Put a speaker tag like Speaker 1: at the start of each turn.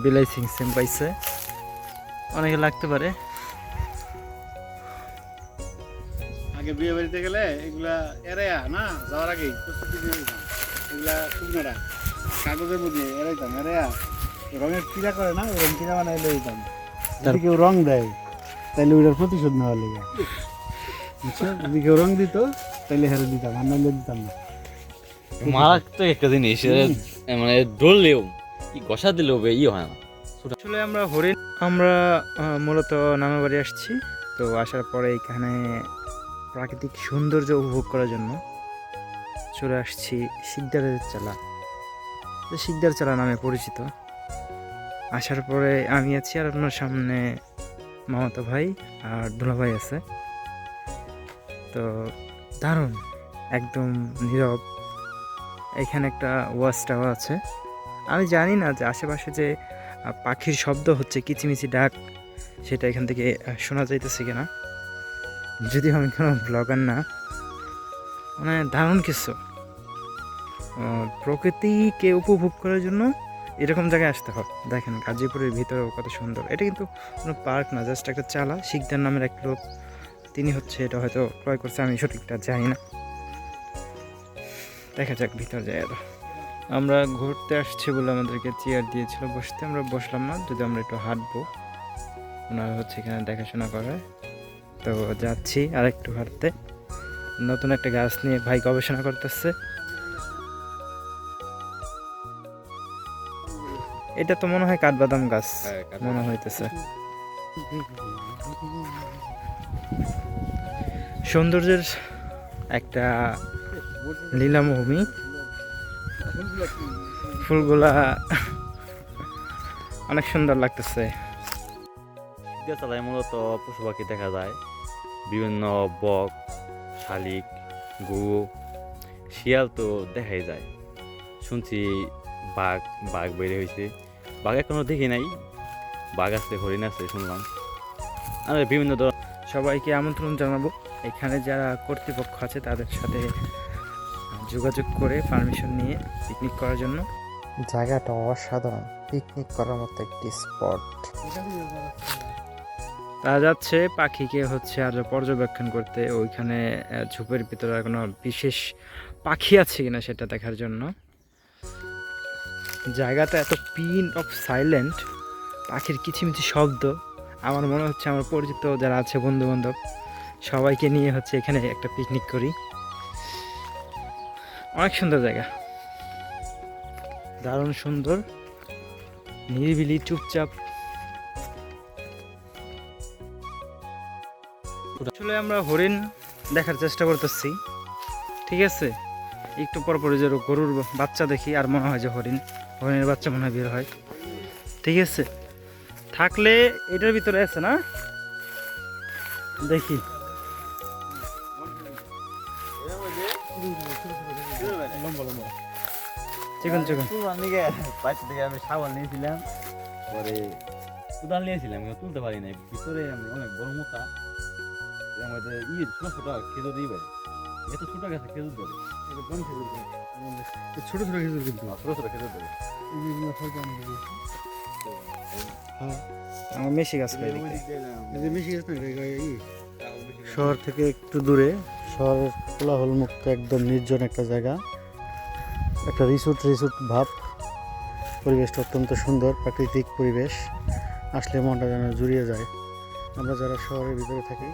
Speaker 1: বিলাই সিং সেম পাইছে, অনেকে লাগতে পারে।
Speaker 2: আগে বিয়ে বাড়িতে গেলে এগুলা এড়াইয়া না যাওয়ার আগেই প্রস্তুতি নিয়ে যেতাম। এগুলা শুকনোরা কাগজের মধ্যে এড়াইতাম, এড়াইয়া রঙের কিরা করে না, ওরকম কিরা বানাই লয়ে যেতাম। যদি কেউ রং দেয় তাহলে ওইটার প্রতিশোধ নেওয়ার লেগে, বুঝছো? যদি কেউ রং দিত তাহলে হেরে দিতাম, আর নাহলে দিতাম না।
Speaker 3: মারাত্মক একটা জিনিস, মানে ডললেও কি ঘষা দিলেও হয় না।
Speaker 1: আসলে আমরা হরিণ, আমরা মূলত নামা বাড়ি আসছি। তো আসার পরে এখানে প্রাকৃতিক সৌন্দর্য উপভোগ করার জন্য চলে আসছি শিকদারের চালা, যে শিকদার চালা নামে পরিচিত। আসার পরে আমি আছি, আর আপনার সামনে মামাতো ভাই আর দুলা ভাই আছে। তো দারুণ, একদম নীরব। এখানে একটা ওয়াচ টাওয়ার আছে। আমি জানি না যে আশেপাশে যে পাখির শব্দ হচ্ছে, কিচিমিচি ডাক, সেটা এখান থেকে শোনা যাইতেছে কিনা। যদিও আমি কোনো ব্লগার না, মানে দারুণ কিছু। প্রকৃতিকে উপভোগ করার জন্য এরকম জায়গায় আসতে হয়। দেখেন গাজীপুরের ভিতরেও কত সুন্দর। এটা কিন্তু কোনো পার্ক না, জাস্ট একটা চালা। শিকদার নামের এক লোক, তিনি হচ্ছে এটা হয়তো ক্রয় করছে, আমি সঠিকটা জানি না। দেখা যাক ভিতর জায়গাটা। আমরা ঘুরতে আসছি বলে আমাদেরকে চেয়ার দিয়েছিল বসতে, আমরা বসলাম না, যদি আমরা একটু হাঁটবো। ওনারা হচ্ছে এখানে দেখাশোনা করে। তো যাচ্ছি আর একটু হাঁটতে। নতুন একটা গাছ নিয়ে ভাই গবেষণা করতেছে। এটা তো মনে হয় কাঠবাদাম গাছ মনে হইতেছে। সৌন্দর্যের একটা লীলাভূমি। ফুলগুলা অনেক সুন্দর লাগতেছে।
Speaker 3: চালায় মূলত পশু পাখি দেখা যায়, বিভিন্ন বক, শালিক, গরু, শিয়াল তো দেখাই যায়। শুনছি বাঘ বাঘ বেড়ে হয়েছে, বাঘ এখনো দেখি নাই, বাঘ আছে, হরিণ আছে শুনলাম। আর বিভিন্ন
Speaker 1: সবাইকে আমন্ত্রণ জানাবো, এখানে যারা কর্তৃপক্ষ আছে তাদের সাথে যোগাযোগ করে পারমিশন নিয়ে পিকনিক করার জন্য। জায়গাটা অসাধারণ, পিকনিক করার মতো একটি স্পট। তারা যাচ্ছে পাখিকে হচ্ছে আর পর্যবেক্ষণ করতে, ওইখানে ঝোপের ভিতরে কোনো বিশেষ পাখি আছে কিনা সেটা দেখার জন্য। জায়গাটা এত পিন অফ সাইলেন্ট, পাখির কিচিমিচি শব্দ। আমার মনে হচ্ছে আমার পরিচিত যারা আছে বন্ধু বান্ধব সবাইকে নিয়ে হচ্ছে এখানে একটা পিকনিক করি। অনেক সুন্দর জায়গা, দারুণ সুন্দর, নিরিবিলি, চুপচাপ। আসলে আমরা হরিণ দেখার চেষ্টা করতেছি, ঠিক আছে। একটু পর পরে যে গরুর বাচ্চা দেখি, আর মনে হয় যে হরিণের বাচ্চা মনে হয় বের হয়, ঠিক আছে। থাকলে এটার ভিতরে আছে না, দেখি। চিকন চিকন
Speaker 3: আমি সাবান নিয়েছিলাম, পরে কোদাল নিয়েছিলাম, তুলতে পারি নাই, ভিতরে আমি অনেক বড় মোটা আমাদের ছোট ছোট খেজুর দিই পারে, এত ছোট গাছে খেজুর ধরে,
Speaker 2: ছোট ছোট খেজুর কিন্তু
Speaker 3: ছোট ছোট খেজুর ধরে।
Speaker 1: আমার মেশি গাছ খাই।
Speaker 2: শহর থেকে একটু দূরে, শহরের কোলাহল মুক্ত একদম নির্জন একটা জায়গা, একটা রিসোর্ট ভাব। পরিবেশটা অত্যন্ত সুন্দর, প্রাকৃতিক পরিবেশ, আসলে মনটা যেন জুড়িয়ে যায়। আমরা যারা শহরের ভিতরে থাকি